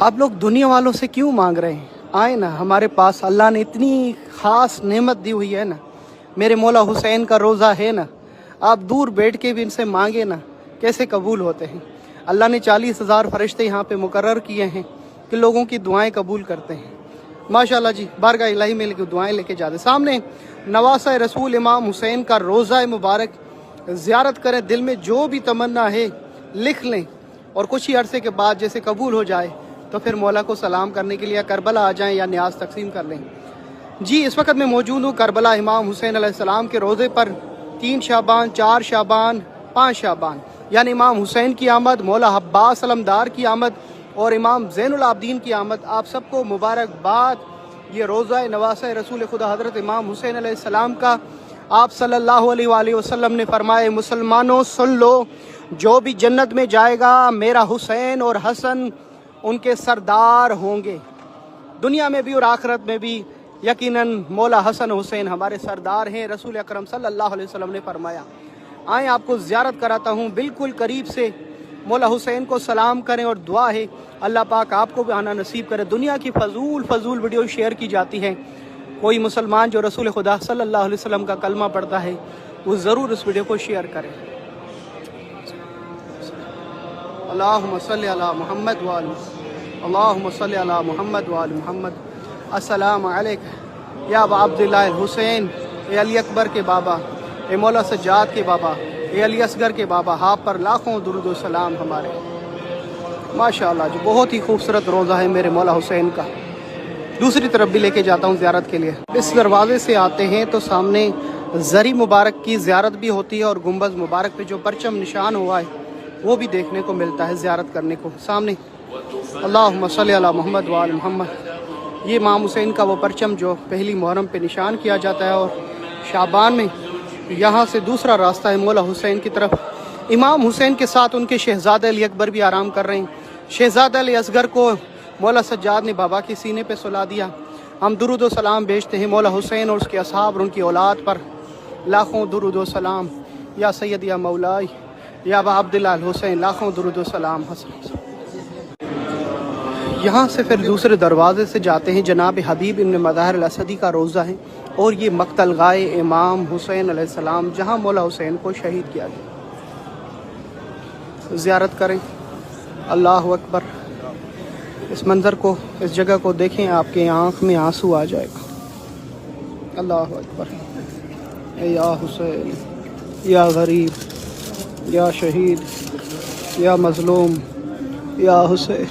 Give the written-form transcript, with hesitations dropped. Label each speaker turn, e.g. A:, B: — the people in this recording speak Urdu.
A: آپ لوگ دنیا والوں سے کیوں مانگ رہے ہیں؟ آئے نا ہمارے پاس، اللہ نے اتنی خاص نعمت دی ہوئی ہے نا، میرے مولا حسین کا روزہ ہے نا، آپ دور بیٹھ کے بھی ان سے مانگے نا، کیسے قبول ہوتے ہیں؟ اللہ نے 40,000 فرشتے یہاں پہ مقرر کیے ہیں کہ لوگوں کی دعائیں قبول کرتے ہیں۔ ماشاءاللہ جی، بارگاہ الہی میں دعائیں لے کے جاتے سامنے نواسہ رسول امام حسین کا روزہ مبارک زیارت کریں، دل میں جو بھی تمنا ہے لکھ لیں، اور کچھ ہی عرصے کے بعد جیسے قبول ہو جائے تو پھر مولا کو سلام کرنے کے لیے کربلا آ جائیں یا نیاز تقسیم کر لیں۔ جی اس وقت میں موجود ہوں کربلا امام حسین علیہ السلام کے روزے پر، 3 شعبان، 4 شعبان، 5 شعبان، یعنی امام حسین کی آمد، مولا عباس علمدار کی آمد اور امام زین العابدین کی آمد، آپ سب کو مبارکباد۔ یہ روزہ نواسہ رسول خدا حضرت امام حسین علیہ السلام کا، آپ صلی اللہ علیہ وآلہ وسلم نے فرمائے، مسلمانوں سن لو، جو بھی جنت میں جائے گا میرا حسین اور حسن ان کے سردار ہوں گے، دنیا میں بھی اور آخرت میں بھی یقیناً مولا حسن حسین ہمارے سردار ہیں، رسول اکرم صلی اللہ علیہ وسلم نے فرمایا۔ آئیں آپ کو زیارت کراتا ہوں بالکل قریب سے، مولا حسین کو سلام کریں، اور دعا ہے اللہ پاک آپ کو بھی آنا نصیب کرے۔ دنیا کی فضول ویڈیو شیئر کی جاتی ہے، کوئی مسلمان جو رسول خدا صلی اللہ علیہ وسلم کا کلمہ پڑھتا ہے وہ ضرور اس ویڈیو کو شیئر کرے۔ اللہم صلی علی محمد وآل اللہم صلی علی محمد وآل محمد۔ السلام علیکم یا ابا عبداللہ الحسین، اے علی اکبر کے بابا، اے مولا سجاد کے بابا، اے علی اصغر کے بابا، آپ پر لاکھوں درود و سلام ہمارے۔ ماشاءاللہ جو بہت ہی خوبصورت روزہ ہے میرے مولا حسین کا۔ دوسری طرف بھی لے کے جاتا ہوں زیارت کے لیے۔ اس دروازے سے آتے ہیں تو سامنے زری مبارک کی زیارت بھی ہوتی ہے، اور گنبد مبارک پہ جو پرچم نشان ہوا ہے وہ بھی دیکھنے کو ملتا ہے زیارت کرنے کو۔ سامنے اللہم صلی علی محمد وآل محمد، یہ امام حسین کا وہ پرچم جو پہلی محرم پہ نشان کیا جاتا ہے، اور شعبان میں یہاں سے دوسرا راستہ ہے مولا حسین کی طرف۔ امام حسین کے ساتھ ان کے شہزادہ علی اکبر بھی آرام کر رہے ہیں۔ شہزادہ علی اصغر کو مولا سجاد نے بابا کے سینے پہ سلا دیا۔ ہم درود و سلام بھیجتے ہیں مولا حسین اور اس کے اصحاب اور ان کی اولاد پر، لاکھوں درود و سلام۔ یا سید یا مولائی یا ابا عبداللہ الحسین، لاکھوں درود و سلام۔ یہاں سے پھر دوسرے دروازے سے جاتے ہیں، جناب حبیب ابن مظاہر الاسدی کا روزہ ہے، اور یہ مقتل گاہ امام حسین علیہ السلام جہاں مولا حسین کو شہید کیا گیا۔ زیارت کریں، اللہ اکبر۔ اس منظر کو، اس جگہ کو دیکھیں، آپ کے آنکھ میں آنسو آ جائے گا۔ اللہ اکبر۔ یا حسین، یا غریب، یا شہید، یا مظلوم، یا حسین۔